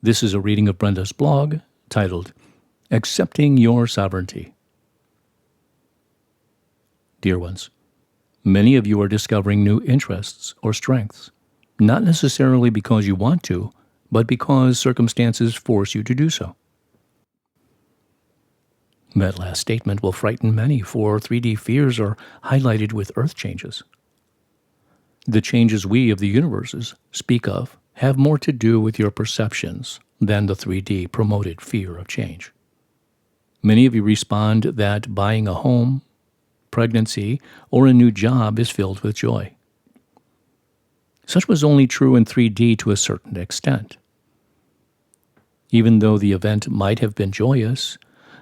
This is a reading of Brenda's blog titled, Accepting Your Sovereignty. Dear ones, many of you are discovering new interests or strengths, not necessarily because you want to, but because circumstances force you to do so. That last statement will frighten many, for 3D fears are highlighted with earth changes. The changes we of the universes speak of have more to do with your perceptions than the 3D promoted fear of change. Many of you respond that buying a home, pregnancy, or a new job is filled with joy. Such was only true in 3D to a certain extent. Even though the event might have been joyous,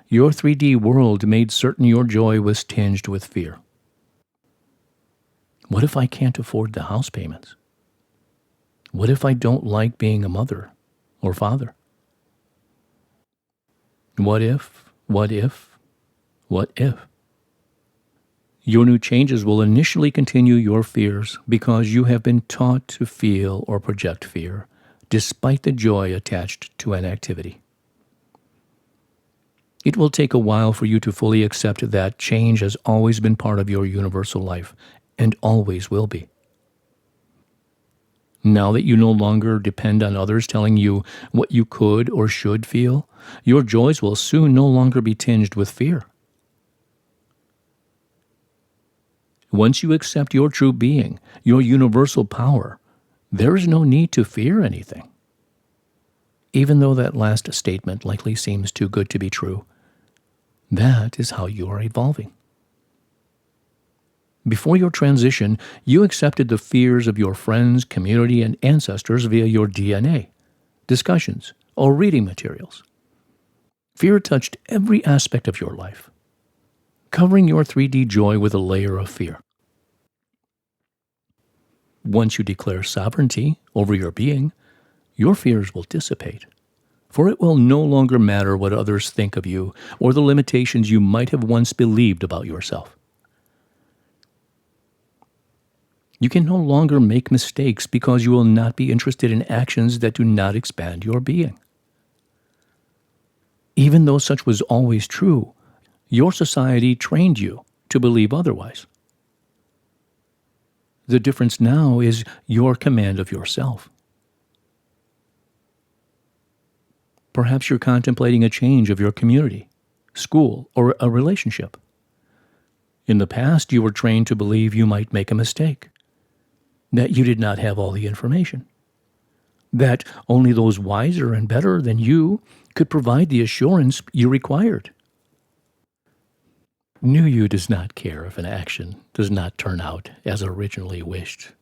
your 3D world made certain your joy was tinged with fear. What if I can't afford the house payments? What if I don't like being a mother or father? What if? Your new changes will initially continue your fears because you have been taught to feel or project fear, despite the joy attached to an activity. It will take a while for you to fully accept that change has always been part of your universal life and always will be. Now that you no longer depend on others telling you what you could or should feel, your joys will soon no longer be tinged with fear. Once you accept your true being, your universal power, there is no need to fear anything. Even though that last statement likely seems too good to be true, that is how you are evolving. Before your transition, you accepted the fears of your friends, community, and ancestors via your DNA, discussions, or reading materials. Fear touched every aspect of your life, covering your 3D joy with a layer of fear. Once you declare sovereignty over your being, your fears will dissipate, for it will no longer matter what others think of you or the limitations you might have once believed about yourself. You can no longer make mistakes because you will not be interested in actions that do not expand your being. Even though such was always true, your society trained you to believe otherwise. The difference now is your command of yourself. Perhaps you're contemplating a change of your community, school, or a relationship. In the past, you were trained to believe you might make a mistake, that you did not have all the information, that only those wiser and better than you could provide the assurance you required. New you does not care if an action does not turn out as originally wished,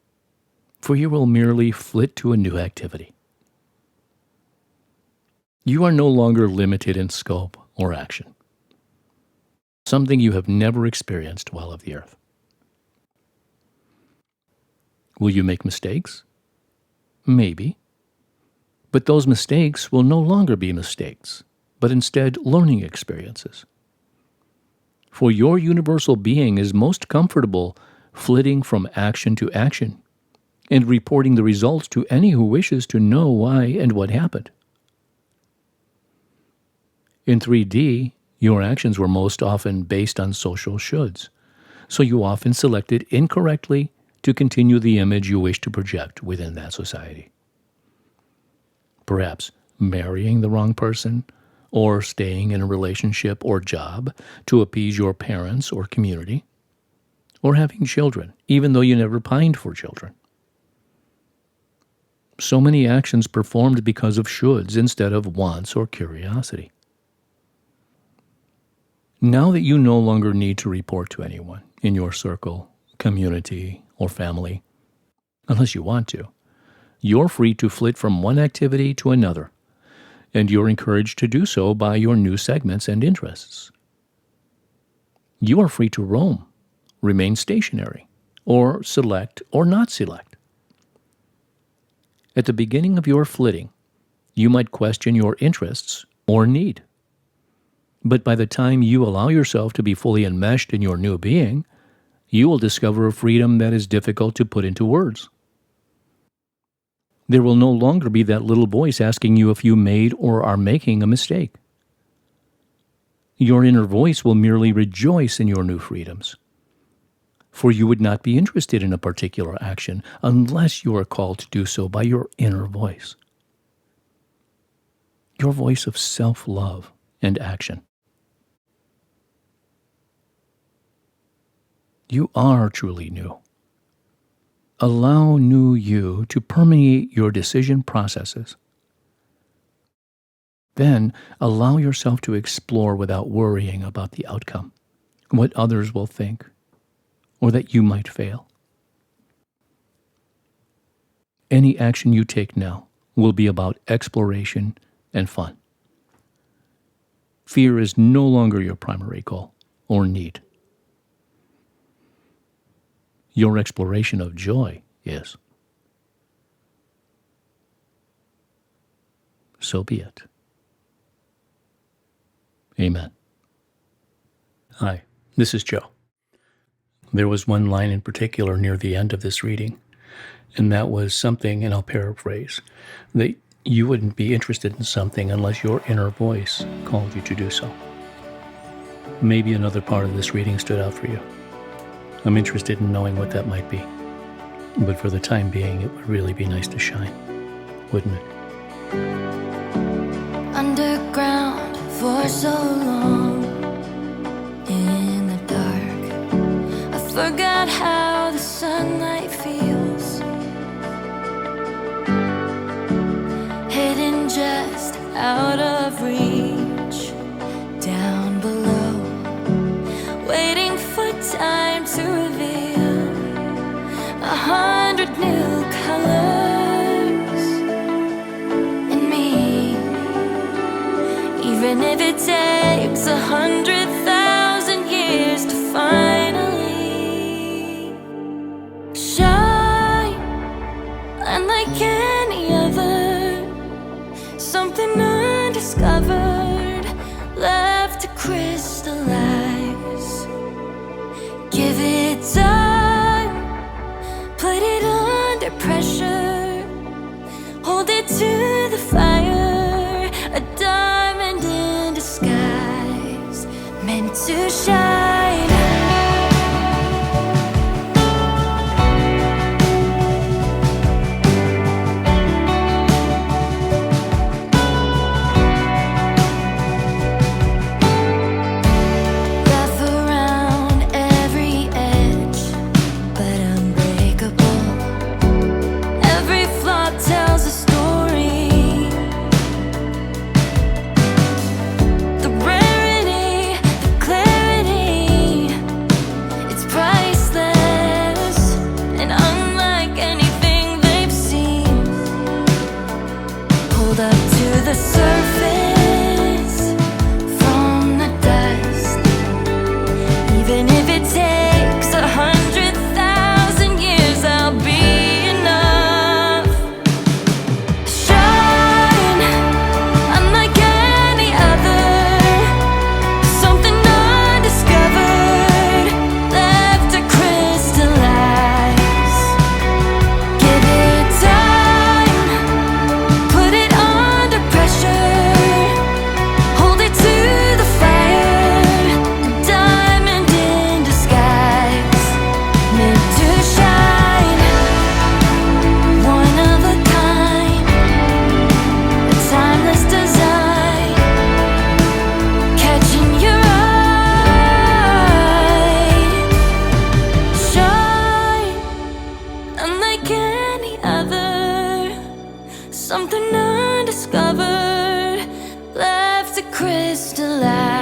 for you will merely flit to a new activity. You are no longer limited in scope or action, something you have never experienced while of the earth. Will you make mistakes? Maybe. But those mistakes will no longer be mistakes, but instead learning experiences. For your universal being is most comfortable flitting from action to action and reporting the results to any who wishes to know why and what happened. In 3D, your actions were most often based on social shoulds, so you often selected incorrectly to continue the image you wish to project within that society. Perhaps marrying the wrong person, or staying in a relationship or job to appease your parents or community, or having children, even though you never pined for children. So many actions performed because of shoulds instead of wants or curiosity. Now that you no longer need to report to anyone in your circle, community, or family, unless you want to, you're free to flit from one activity to another, and you're encouraged to do so by your new segments and interests. You are free to roam, remain stationary, or select or not select. At the beginning of your flitting, you might question your interests or need. But by the time you allow yourself to be fully enmeshed in your new being, you will discover a freedom that is difficult to put into words. There will no longer be that little voice asking you if you made or are making a mistake. Your inner voice will merely rejoice in your new freedoms, for you would not be interested in a particular action unless you are called to do so by your inner voice, your voice of self-love and action. You are truly new. Allow new you to permeate your decision processes. Then allow yourself to explore without worrying about the outcome, what others will think, or that you might fail. Any action you take now will be about exploration and fun. Fear is no longer your primary goal or need. Your exploration of joy is. So be it. Amen. Hi, this is Joe. There was one line in particular near the end of this reading, and that was something, and I'll paraphrase, that you wouldn't be interested in something unless your inner voice called you to do so. Maybe another part of this reading stood out for you. I'm interested in knowing what that might be. But for the time being, it would really be nice to shine, wouldn't it? Underground for so long, in the dark, I forgot how the sunlight feels. Hidden just out of reach, down below, waiting for time to reveal 100 new colors in me. Even if it takes 100,000 years to finally shine, unlike any other, something undiscovered, left to crystallize. Give it time, put it under pressure, hold it to the fire, a diamond in disguise, meant to shine. The surface from the dust, even if it takes 100,000 years, I'll be enough. Shine, unlike any other, something undiscovered, left to crystallize. Give it time, put it under pressure, hold it to the fire, a diamond in disguise, meant to shine. One of a kind, a timeless design, catching your eye. Shine, unlike any other, something undiscovered, left to crystallize.